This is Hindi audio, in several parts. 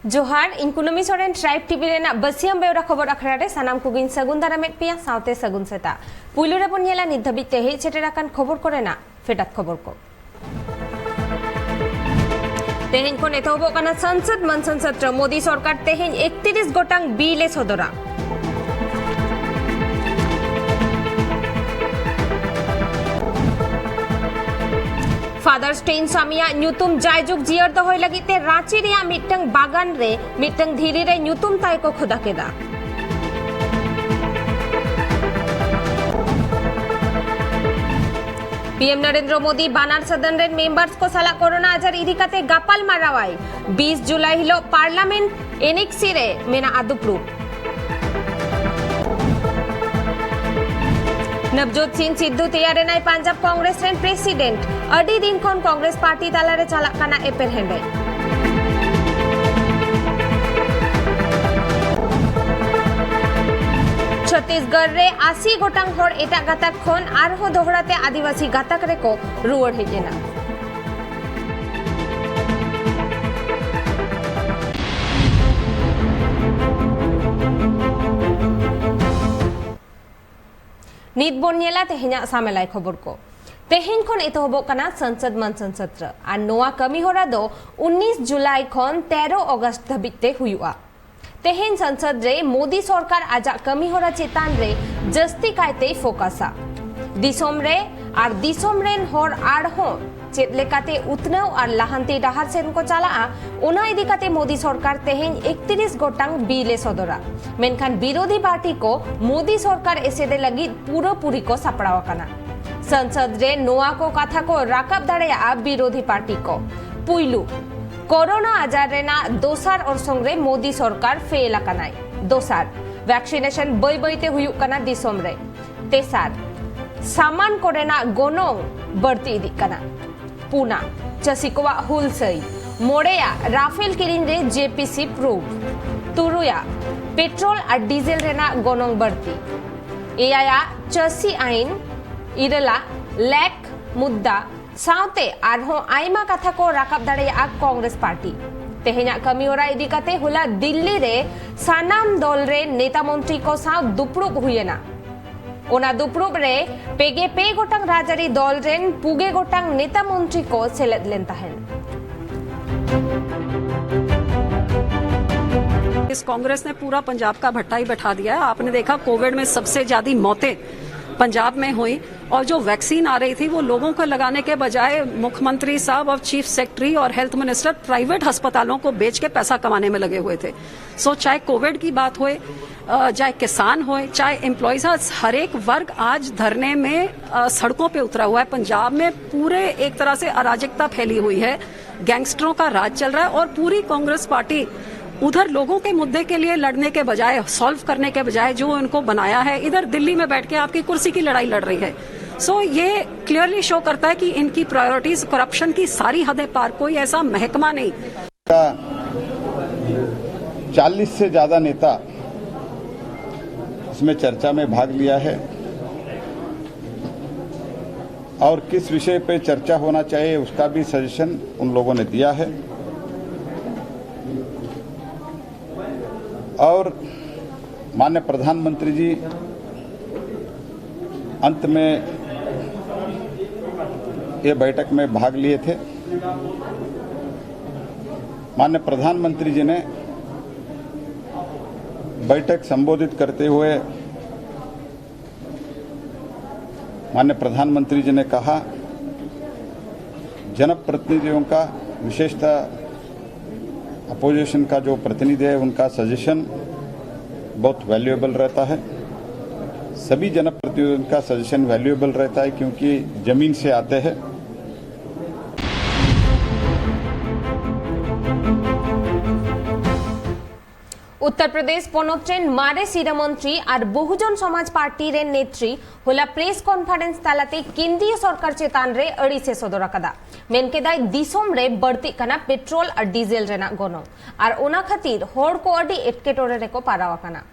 जोहार इन कुनमी सोरेन ट्राइब टीवी रेना बसियम बेवरा खबर अखड़ा रे सनाम कुगिन सगुन दारा मेट पिया सावते सगुन सेता पुइलु रे बन नेला नित धाबित ते हेज सेटेराकान खबर कोरेना फेटात खबर को तेहेन को नेतोबो काना संसद मनसन सत्र मोदी सरकार तेहेन 31 गोटांग बिले सदरा फादर स्टेन सामिया न्यूतुम जायजुग जियर दो होय लगिते रांची रिया मिटंग बागान रे मिटंग धीरी रे न्यूतुम ताय को खुदा केदा पीएम नरेंद्र मोदी बानार सदन रे मेंबर्स को साला कोरोना आजार इदी काते गापाल मारावाई 20 जुलाई हिलो पार्लियामेंट एनेक्सी रे मेना आदुप्रू नवजोत सिंह सिद्धू तैयारे नाय पंजाब कांग्रेस रेन प्रेसिडेंट अडी दिन खन कांग्रेस पार्टी तालारे चालक काना एपेर हेंडे छत्तीसगढ़ रे 80 गोटांग होड़ एटा गातक खन आरहो दोहराते आदिवासी गातक रे को रुवड़ हेजेना नीत बोनियला तेहेना सामेलाय खबर को तेहेन खन एतहबो काना संसद मनसन सत्र आ नोआ कमी होरा दो 19 जुलाई खन 13 अगस्त धबिते हुआ तेहेन संसद रे मोदी सरकार आजा कमी होरा चेतान रे जस्ती कायते फोकसा दिसोम रे आर दिसोम रेन होर आड़हो चेत लेकाते उतनाव और लाहांती डाहार सेन को चला ओना इदी काते मोदी सरकार तेहेन 31 गोटांग बिले सदरा मेनखान विरोधी पार्टी को मोदी सरकार एसेदे लगी पूरी को सपड़ाव काना संसद रे नोआ को कथा को राकब दाड़ेया विरोधी पार्टी को पुइलू कोरोना आजार रेना दोसार और संगे मोदी सरकार फेल अकानाय दोसार वैक्सीनेशन बय बयते हुयुक काना दिसोम रे तेसार सामान कोरेना गोनोंग बढ़ती इदी काना पुना चसिकवा हुलसई मोड़ेया राफेल किरिन रे जेपीसी प्रूव तुरुया पेट्रोल और डीजल रेना गोनोंग बढ़ती एया चसी आइन इरला लैक मुद्दा सावते आरहो आइमा कथा को राकब दाड़ेया कांग्रेस पार्टी तेहेना कमी होरा इदी काते होला दिल्ली रे सानाम दल रे नेता मंत्री को साव दुपड़ुब हुयेना ओना दुपड़ुब रे पेगे पे गोटांग राजारी दल रेन पुगे गोटांग नेता मंत्री को सेलेद लेन ताहेन इस कांग्रेस ने पूरा पंजाब का भट्टा ही बैठा दिया है। आपने देखा कोविड में सबसे ज्यादा मौतें पंजाब में हुई और जो वैक्सीन आ रही थी वो लोगों को लगाने के बजाय मुख्यमंत्री साहब और चीफ सेक्रेटरी और हेल्थ मिनिस्टर प्राइवेट अस्पतालों को बेच के पैसा कमाने में लगे हुए थे। सो चाहे कोविड की बात होए चाहे किसान होए चाहे एम्प्लॉयज, हर एक वर्ग आज धरने में सड़कों पे उतरा हुआ है। पंजाब में पूरे एक तरह से अराजकता फैली हुई है, गैंगस्टरों का राज चल रहा है और पूरी कांग्रेस पार्टी उधर लोगों के मुद्दे के लिए लड़ने के बजाय, सॉल्व करने के बजाय जो इनको बनाया है, इधर दिल्ली में बैठ के आपकी कुर्सी की लड़ाई लड़ रही है। सो ये क्लियरली शो करता है कि इनकी प्रायोरिटीज करप्शन की सारी हदें पार, कोई ऐसा महकमा नहीं। 40 से ज्यादा नेता इसमें चर्चा में भाग लिया है और किस विषय पे चर्चा होना चाहिए उसका भी सजेशन उन लोगों ने दिया है और माननीय प्रधानमंत्री जी अंत में ये बैठक में भाग लिए थे। माननीय प्रधानमंत्री जी ने बैठक संबोधित करते हुए माननीय प्रधानमंत्री जी ने कहा जनप्रतिनिधियों का, विशेषतः अपोजिशन का जो प्रतिनिधि है, उनका सजेशन बहुत वैल्यूएबल रहता है। सभी जनप्रतिनिधियों का सजेशन वैल्यूएबल रहता है क्योंकि जमीन से आते हैं। उत्तर प्रदेश पनोत्रेन मारे शिरामंत्री और बहुजन समाज पार्टी रे नेत्री होला प्रेस कॉन्फ्रेंस तालाते केंद्रीय सरकार चेतान रे अड़ी से सदर कदा मेनकेदाय दिसोम रे बढ़ती कना पेट्रोल और डीजल रेना गोनो और ओना खातिर होड़ को अड़ी एटकेटोरे रे को पारावा कना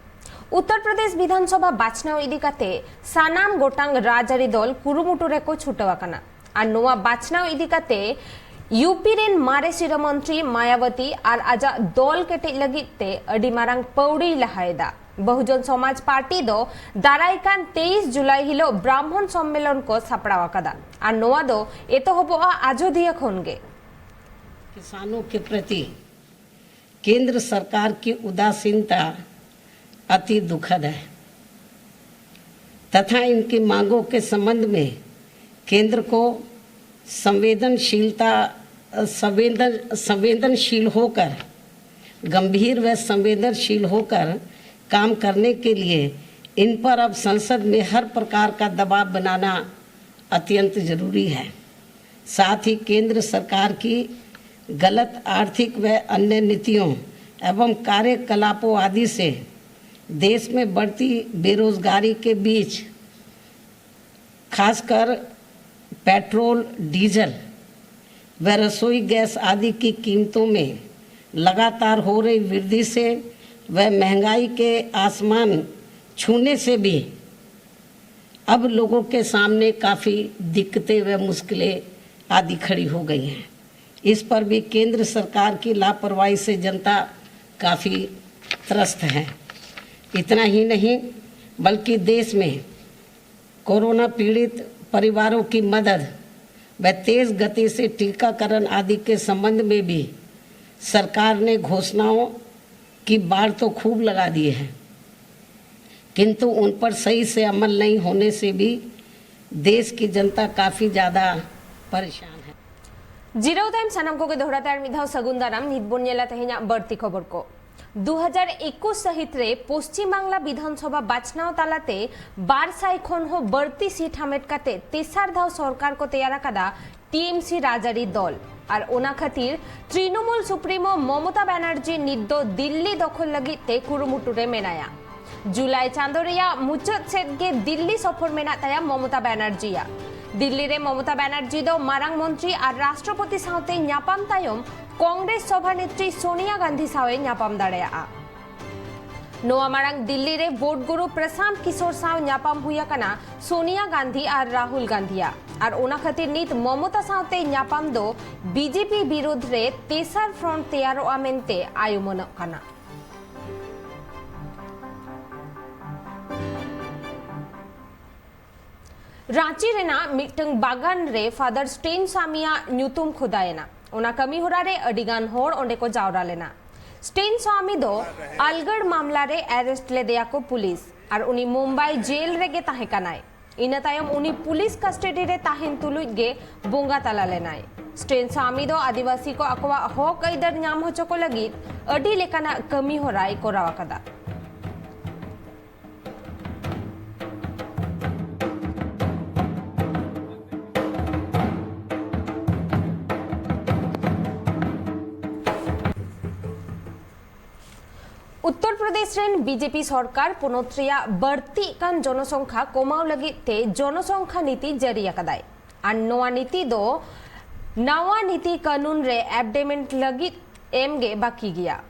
उत्तर प्रदेश विधानसभा बाचनाव इदी काते सानाम गोटांग राजारी दल कुरुमुटु रे को छुटवा कना और नोआ बाचनाव इदी काते यूपी रेन मारे सिरमंत्री मायावती और आजा दल केटेज लगित ते अडी मारांग पौड़ी लहायदा बहुजन समाज पार्टी दो दारायकान 23 जुलाई हिलो ब्राह्मण सम्मेलन को सापड़ा वाकदा और नोआ दो ये तो होबो आजोदिया खोनगे। किसानों के प्रति केंद्र सरकार की उदासीनता अति दुखद है तथा इनकी मांगों के संबंध में केंद्र को संवेदनशील होकर गंभीर व संवेदनशील होकर काम करने के लिए इन पर अब संसद में हर प्रकार का दबाव बनाना अत्यंत जरूरी है। साथ ही केंद्र सरकार की गलत आर्थिक व अन्य नीतियों एवं कार्यकलापों आदि से देश में बढ़ती बेरोजगारी के बीच खासकर पेट्रोल, डीजल व रसोई गैस आदि की कीमतों में लगातार हो रही वृद्धि से व महंगाई के आसमान छूने से भी अब लोगों के सामने काफ़ी दिक्कतें व मुश्किलें आदि खड़ी हो गई हैं। इस पर भी केंद्र सरकार की लापरवाही से जनता काफ़ी त्रस्त है। इतना ही नहीं बल्कि देश में कोरोना पीड़ित परिवारों की मदद व तेज गति से टीकाकरण आदि के संबंध में भी सरकार ने घोषणाओं की बाढ़ तो खूब लगा दी है, किंतु उन पर सही से अमल नहीं होने से भी देश की जनता काफ़ी ज़्यादा परेशान है। जीरो टाइम सानाम को दोहरातार मिधाव सगुंदाराम निदबोनियाला तेहेना बढ़ती खबर को 2021 सहित रे पश्चिम बांगला विधानसभा बाचनाव तालाते 1200 खन हो बढ़ती सीट हामेट काते तेसार धाव सरकार को तैयार कदा टीएमसी राजारी दल और ओना खातिर तृणमूल सुप्रीमो ममता बनर्जी निद्दो दिल्ली दखल लगिते कुरुमुटुरे मेनाया जुलाई चांदो रेया मुचाद सेद गे दिल्ली सफर मेना ताया ममता बनर्जिया दिल्ली रे ममता बनर्जी दो मारांग मंत्री और राष्ट्रपति साउते न्यापाम तायम कांग्रेस सभानेत्री सोनिया गांधी सावे न्यापाम दाड़ेया नोआ मारांग दिल्ली रे वोट गुरु प्रशांत किशोर साव न्यापाम हुया कना सोनिया गांधी और राहुल गांधीया और ओना खातिर नित ममता साउते न्यापाम दो बीजेपी विरोध रे तेसार फ्रंट तैयारो आमेनते आयुमन कना। रांची रेना मिटंग बागान रे फादर स्टेन सामिया न्यूतुम खुदायना ओना कमी होरा रे अडिगान होड़ ओंडे को जावरा लेना स्टेन स्वामी दो अलगढ़ मामला रे अरेस्ट ले दिया को पुलिस और उनी मुंबई जेल रे गे ताहे कनाय इन तायम उनी पुलिस कस्टडी रे ताहेन तुलुज गे बोंगा तला लेनाय स्टेन स्वामी दो आदिवासी को अकवा हक अइदर ᱧᱟᱢ होचो को लगित अडी लेकाना कमी होराय कोरावा कदा। उत्तर प्रदेश रेन बीजेपी सरकार पुनोत्रिया बढ़ती कान जनसंख्या कमाव लगिते जनसंख्या नीति जारी अकदाय और नवा नीति दो नवा नीति कानून रे एबडेमेंट लगित एमगे बाकी गया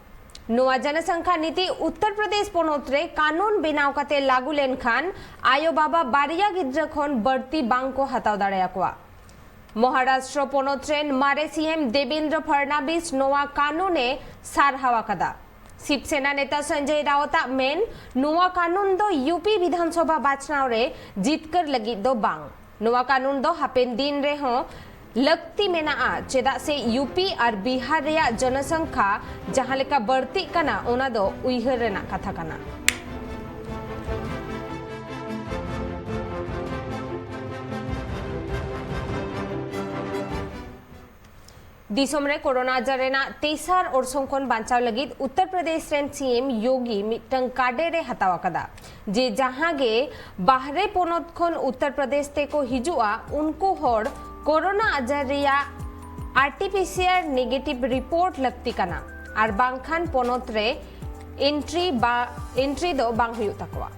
नवा जनसंख्या नीति उत्तर प्रदेश पोनोत्रे कानून बेनाव कते लागू लेन खान आयो बाबा बारिया गिद्र खन बढ़ती बांग को हताव दाड़ेयाकोआ महाराष्ट्र पोनोत्रेन मारे सीएम देवेंद्र फडणवीस नवा कानूने सारहावा कदा शिवसेना नेता संजय राउत मेन नोआ कानून दो यूपी विधानसभा बाचनाव रे जीतकर लगी दो बांग नोआ कानून दो हापेन दिन रे हो लगती मेना चेदा से यूपी और बिहार रेया जनसंख्या जहां लेका बढ़ती कना ओना दो उइहर रेना कथा कना। दिसोम रे कोरोना आजारेना तेसार ओरसोंखन बांचाव लगित उत्तर प्रदेश रेन सीएम योगी मिटंग काडे रे हतावा कदा जे जहां गे बाहरे पोनोत खन उत्तर प्रदेश ते को हिजुआ उनको होड़ कोरोना आजार रिया आरटीपीसीआर नेगेटिव रिपोर्ट लगती कना और बांखान पोनोत रे एंट्री दो बांग हुयु तकवा।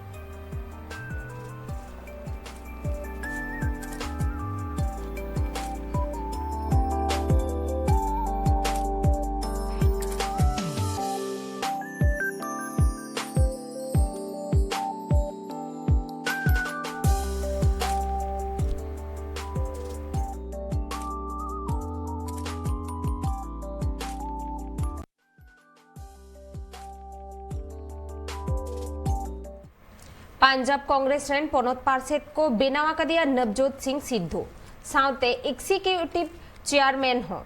पंजाब कांग्रेस रेन पोनोत पार्षद को बेनावा कदिया नवजोत सिंह सिद्धू साउते एक्सिक्यूटिव चेयरमैन हो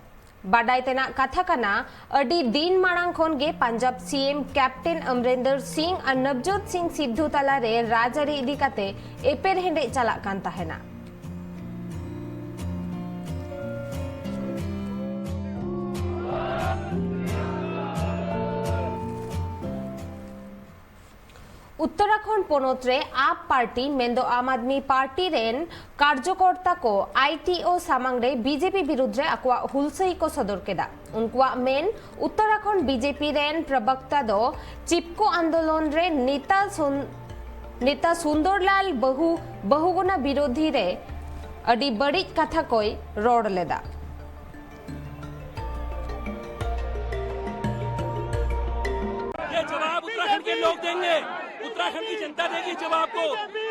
बाडाय तेना कथा कना अडी दिन मांग खन गे पंजाब सीएम कैप्टन अमरिंदर सिंह और नवजोत सिंह सिद्धू तलारे राजआरी इदी काते एपेर हेंडे चला कान ताहेना। उत्तराखंड पोनोत रे आप पार्टी मेंदो आम आदमी पार्टी रेन कार्यकर्ता को आईटीओ सामांग रे बीजेपी विरुद्ध रे अक्वा हुलसई को सदर केदा उनकुआ मेन उत्तराखंड बीजेपी रेन प्रवक्ता दो चिपको आंदोलन रे नेता सुंदरलाल बहुगुना विरोधी रे अडी बड़ी कथा कोई रोड लेदा। ये जवाब उत्तराखंड के लोग देंगे, उत्तराखंड की जनता देगी जवाब को।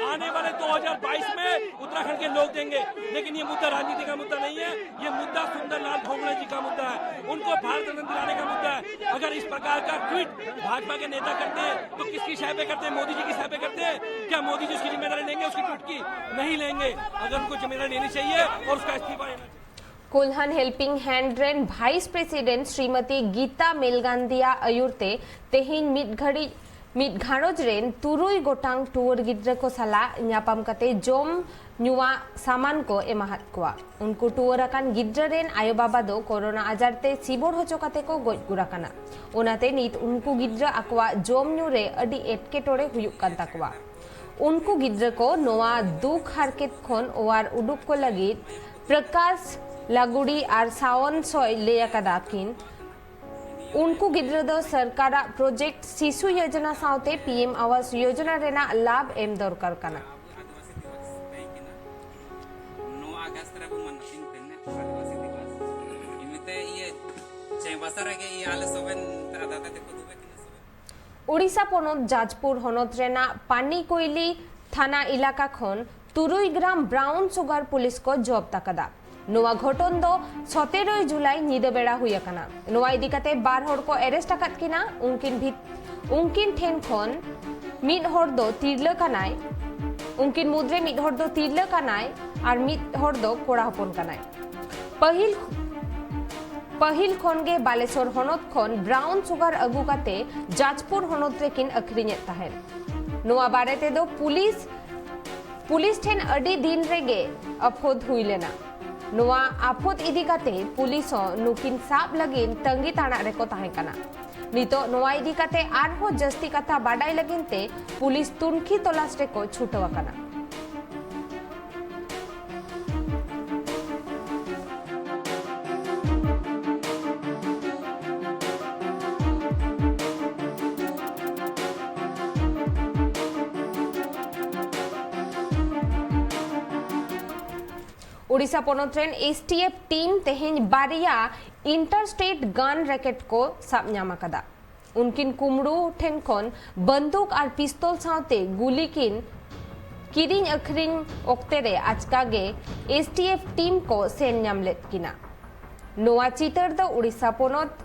आने वाले 2022 में उत्तराखंड के लोग देंगे। लेकिन ये मुद्दा राजनीति का मुद्दा नहीं है, ये मुद्दा सुंदरलाल बहुगुणा जी का मुद्दा है, उनको भारत रत्न दिलाने का मुद्दा है। अगर इस प्रकार का ट्वीट भाजपा के नेता करते हैं तो किसकी शय पे करते हैं? मोदी जी की शय पे करते हैं। क्या मोदी जी उसकी जिम्मेदारी लेंगे? उसकी ट्वीट की नहीं लेंगे। अगर उनको जिम्मेदारी लेनी चाहिए और उसका इस्तीफा लेना चाहिए। कुल्हन हेल्पिंग हैंड रेन वाइस प्रेसिडेंट श्रीमती गीता मेलगांदिया अयुरते तेहिन मिट घारोज रेन तुरुई गोटांग टूर गिद्र को सला न्यापाम कते जोम न्युआ सामान को एमाहत कोआ उनको टूर अकान गिद्र रेन आयो बाबा दो कोरोना आजारते सिबोर होचो कते को गोज गुराकाना ओनाते नीत उनको गिद्र अकवा जोम न्यू रे अडी एटकेटोरे हुयुक कान ताकवा उनको गिद्र को नोआ दुख हारकेत खन ओवार उडुक को लगित प्रकाश लागुड़ी और सावन सोय लेयाकादाकिन उनको गिद्र दो सरकार प्रोजेक्ट शिशु योजना साउते पीएम आवास योजना रेना लाभ एम दरकार कना। उड़ीसा पोनोत जाजपुर हनत रेना पानी कोयली थाना इलाका खन तुरुई ग्राम ब्राउन सुगार पुलिस को जब्त कदा नोआ घटन दो 17 जुलाई नीद बेड़ा हुई अकना नोआ इदी कते बार हर को अरेस्ट अकत किना उनकिन ठेन खन मिद हर दो तिरला कनाय उनकिन मुद्रे मिद हर दो तिरला कनाय और मिद हर दो कोड़ा हपन कनाय पहिल खन गे बालेश्वर हनत खन ब्राउन सुगार अगु कते जाजपुर हनत रेकिन अखरिञेत ताहेन नोआ बारेते दो पुलिस ठेन अडी दिन रेगे अफोद हुई लेना नोआ आफोद इदी काते पुलिस नुकिन साब लगिन तंगी ताना रेको ताहे कना नितो नोआ इदी काते आरहो जस्ती कथा बाडाई लगिनते पुलिस तुनखी तलाश रेको छुटवा कना। उड़ीसा पोनोत रेन एसटीएफ टीम तेहेन बारिया इंटरस्टेट गन रैकेट को साब न्याम कदा उनकिन कुमड़ू ठेन खन बंदूक और पिस्तौल साउते गुली किन किरिंग अखरिंग ओक्ते रे आचका गे एसटीएफ टीम को सेन न्याम लेत किना नोआ चितर दो उड़ीसा पोनोत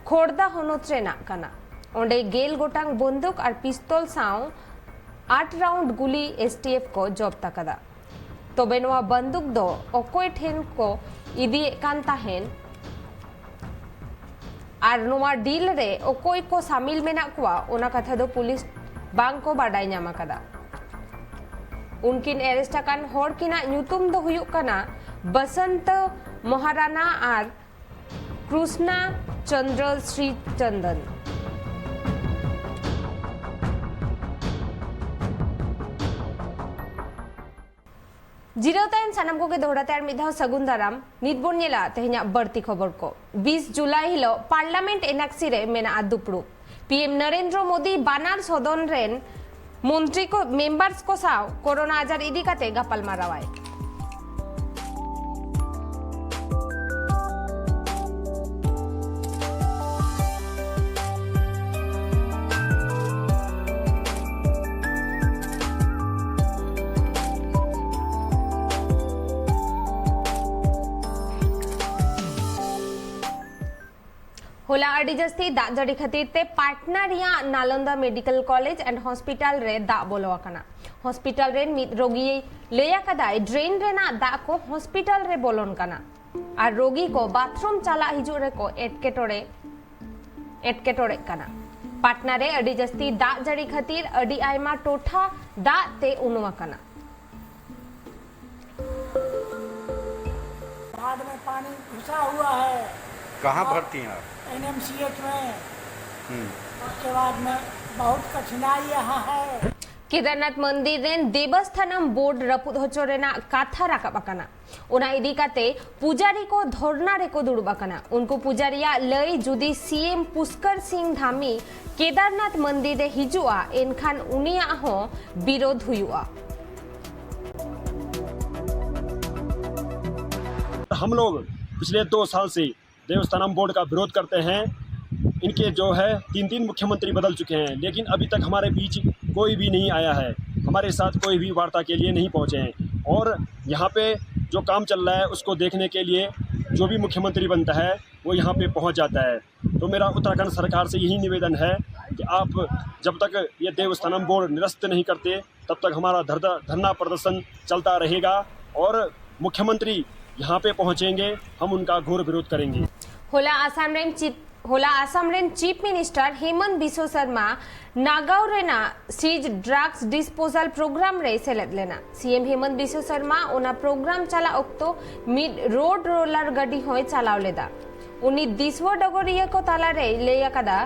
खोड़दा हनोत रेना कना ओंडे गेल गोटांग बंदूक और पिस्तौल साउ 8 राउंड गुली एसटीएफ को जब्त कदा तबे नोआ बंदूक दो ओकोय ठेन को इदी कान ताहेन और नोआ डील रे ओकोय को शामिल मेना कुआ ओना कथा दो पुलिस बांग को बाडाय न्यामा कदा उनकिन अरेस्ट अकान होर किना न्यूतुम दो हुयुक कना बसंत महाराणा और कृष्णा चंद्र श्री चंदन। जिरोतायन सानाम को के दोहराते आर मिधाव सगुन दाराम निदबोन नेला तेहना बढ़ती खबर को 20 जुलाई हिलो पार्लियामेंट एनाक्सी रे मेना दुपड़ू पीएम नरेंद्र मोदी बानार सदन रेन मंत्री को मेंबर्स को साव कोरोना आजार इदी काते गपाल मारावाय होला अडी जस्ती दाग जड़ी खातिर ते पाटना रिया Nalanda medical college and hospital रे दा बोलवा कना हॉस्पिटल रे मिद रोगी लेया कदाय ड्रेन रेना दा को हॉस्पिटल रे बोलोन कना और रोगी को बाथरूम चला हिजु रे को एटकेटोड़े कना। पाटना रे अडी जस्ती दाग जड़ी खातिर अडी आयमा टोठा दाग ते उनुआ कना। बाढ़ में पानी घुसा हुआ है। कहाँ भर्ती हैं आप? NMCH में। उसके बाद में बहुत कठिनाई यहाँ है। केदारनाथ मंदिर रेन देवस्थानम बोर्ड रपुद होचोरेना काथा राकाबाकना उना इदी काते पुजारी को धरना रे को दुड़बाकना। उनको पुजारिया लई जुदी सीएम पुष्कर सिंह धामी केदारनाथ मंदिर रे हिजुआ एनखान उनिया हो विरोध हुआ। हम लोग पिछले 2 साल से देवस्थानम बोर्ड का विरोध करते हैं। इनके जो है 3 मुख्यमंत्री बदल चुके हैं, लेकिन अभी तक हमारे बीच कोई भी नहीं आया है, हमारे साथ कोई भी वार्ता के लिए नहीं पहुंचे हैं। और यहाँ पे जो काम चल रहा है उसको देखने के लिए जो भी मुख्यमंत्री बनता है वो यहाँ पे पहुँच जाता है। तो मेरा उत्तराखंड सरकार से यही निवेदन है कि आप जब तक ये देवस्थानम बोर्ड निरस्त नहीं करते तब तक हमारा धरना प्रदर्शन चलता रहेगा और मुख्यमंत्री यहाँ पे पहुँचेंगे, हम उनका घोर विरोध करेंगे। होला आसाम रेन चीफ मिनिस्टर हेमंत बिस्व शर्मा नागाव रेना सीज ड्रग्स डिस्पोजल प्रोग्राम रे सेलेद लेना। सीएम हेमंत बिस्व शर्मा ओना प्रोग्राम चला ओक्तो मिड रोड रोलर गाड़ी होय चलाव लेदा। उनी दिसवो डगरिया को ताला रे लेया कदा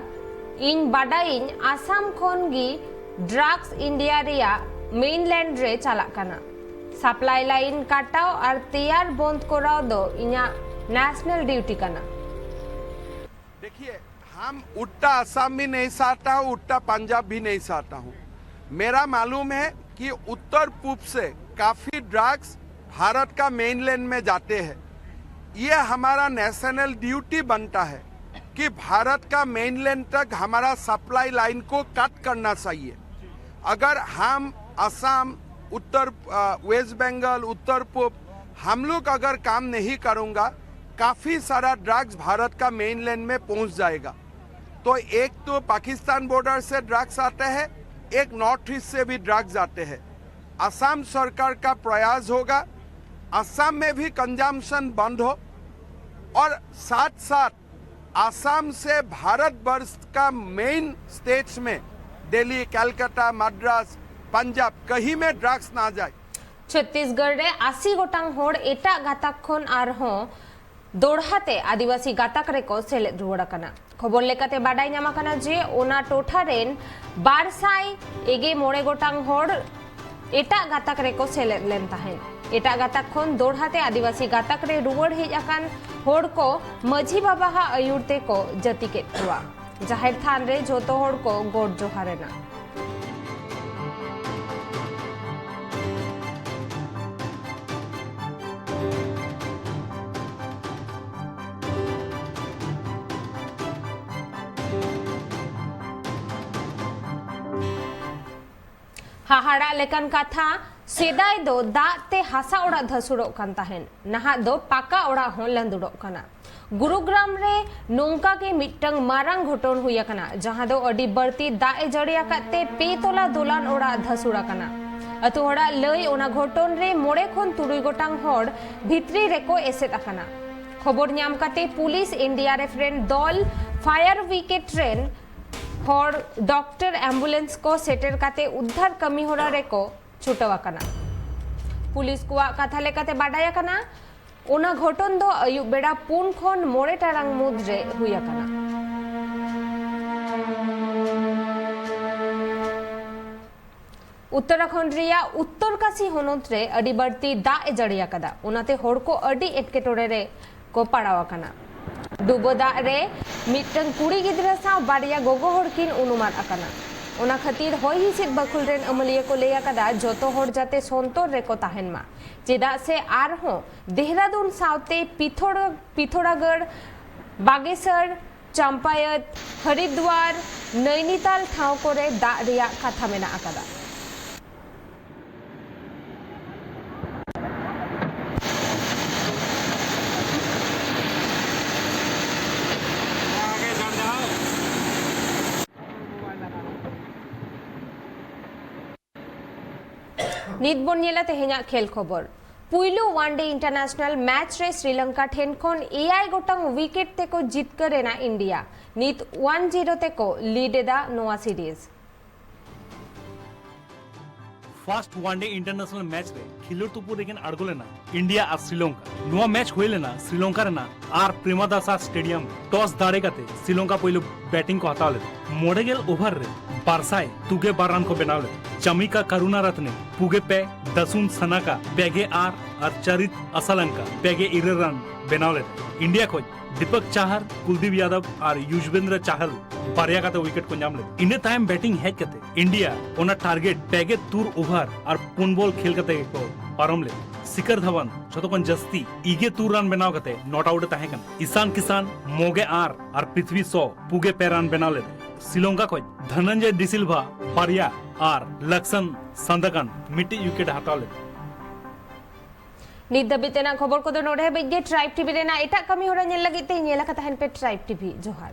इन बाडाइन आसाम खोन गी ड्रग्स इंडिया रिया मेनलैंड रे चला कना। सप्लाई लाइन काटाओ और तैयार बंद कराओ दो इना नेशनल ड्यूटी कना। देखिए, हम उल्टा असम भी नहीं चाहता हूँ, उल्टा पंजाब भी नहीं चाहता हूँ। मेरा मालूम है कि उत्तर पूर्व से काफी ड्रग्स भारत का मेनलैंड में जाते हैं। ये हमारा नेशनल ड्यूटी बनता है कि भारत का मेनलैंड तक हमारा सप्लाई लाइन को कट करना चाहिए। अगर हम असम, वेस्ट बंगाल, उत्तर पूर्व हम लोग अगर काम नहीं करूँगा, काफी सारा ड्रग्स भारत का मेनलैंड में पहुंच जाएगा। तो एक तो पाकिस्तान बॉर्डर से ड्रग्स आते हैं, एक नॉर्थ ईस्ट से भी ड्रग्स आते हैं। असम सरकार का प्रयास होगा असम में भी कंजम्पशन बंद हो और साथ साथ असम से भारत वर्ष का मेन स्टेट्स में दिल्ली, कलकत्ता, मद्रास, पंजाब कहीं में ड्रग्स ना जाए। छत्तीसगढ़ रे 80 गोटांग होड़ एटा गाताक खन आरहों दोड़हाते आदिवासी गाताक रे को सेलेद रुवाड़ कना। खबर लेकाते बाडाई ᱧᱟᱢ ᱠᱟᱱᱟ जे ओना टोठा रेन 200 गोटांग होड़ एटा गाताक रे को सेलेद लेन ताहेन। एटा गाताक खन दोड़हाते आदिवासी गाताक रे रुवाड़ हेज आकान होड़ को माझी बाबा आयुरते को जति केद कोवा। जाहिर थान रे जोतो होड़ को गोड जोहारेना। हाहाड़ा लेकन कथा सेदाय दो दाते हासा ओड़ा धसुड़ो कान ताहेन नहा दो पाका ओड़ा हों लंदुड़ो कना। गुरुग्राम रे नोंका के मिट्टंग मारांग घटन हुई कना जहां दो अडी बढ़ती दाए जड़िया काते पेतोला दोलान ओड़ा धसुड़ा कना। अतु होड़ा लई ओना घटन रे 9 खन 3 गोटांग होड़ भित्री रेको एसेद अकना। खबर ᱧᱟᱢ काते पुलिस एनडीआरएफ रेन दल फायर विकेट रेन होड़ डॉक्टर एम्बुलेंस को सेटर काते उद्धार कमी होरा रे को छुटवा कना। पुलिस को कथा लेकाते बाडाया कना ओना घटन दो अयुब बेड़ा 4 खन 9 टारांग मुद्रे हुया कना। उत्तराखंड रिया उत्तरकाशी होनत रे अडी बढ़ती दाए जड़िया कदा ओनाते होड़ को अडी एटकेटोड़े रे को पड़ावा कना। डुबो दाग रे मिट्टंग कुड़ी गिद्रा सा बाड़िया गोगो होड़ किन उनुमान अकना। ओना खातिर होय हिसिद बकुल रेन अमलिया को लेया कदा जोतो होड़ जाते सोंतोर रे को ताहेन मा चेदा से आर हो देहरादून सावते पिथोरागढ़, बागेसर, चंपायत, हरिद्वार, नैनीताल ठाव कोरे दाग रिया कथा मेना अकदा। नीत बोन नेला तेहेना खेल खबर पुइलु वनडे इंटरनेशनल मैच रे श्रीलंका ठेन खन एआई गोटांग विकेट तेको जितकरेना इंडिया नीत 1-0 तेको लीडेदा नोआ series fast one day international match रे खिलुर तुपु लेकिन अड़गो लेना इंडिया और श्रीलंका नुआ मैच हुए लेना श्रीलंका रेना आर प्रेमदासा स्टेडियम टॉस दाड़े काते श्रीलंका पहिलो बैटिंग को हताव ले मोड़े गेल ओवर रे बारसाए तुगे 12 रन को बनाव ले चमिका करुणा रत्ने पुगे पे दसुन सनाका पेगे आर और चरित असलंका पेगे 11 रन बनाव ले इंडिया को दीपक चाहर कुलदीप यादव और युजवेंद्र चाहल बारिया काते विकेट को नाम ले इने टाइम बैटिंग है कते इंडिया ओना टारगेट पेगे तुर ओवर और पुन बॉल खेल कते को पारम ले शिखर धवन जतोकन जस्ती इगे तुर रन बनाव कते नॉट आउट ताहे कन ईशान किसान मोगे आर और पृथ्वी 100 पुगे पे रन बनाव ले श्रीलंका को धनंजय डिसिल्वा बारिया और लक्ष्मण संदकन मिट्टी विकेट हटाव ले नीत दबितेना खबर को दो नोड़े बेगे ट्राइब टीवी रेना एटा कमी होरा नेल लगिते नेला का तहन पे ट्राइब टीवी जोहार।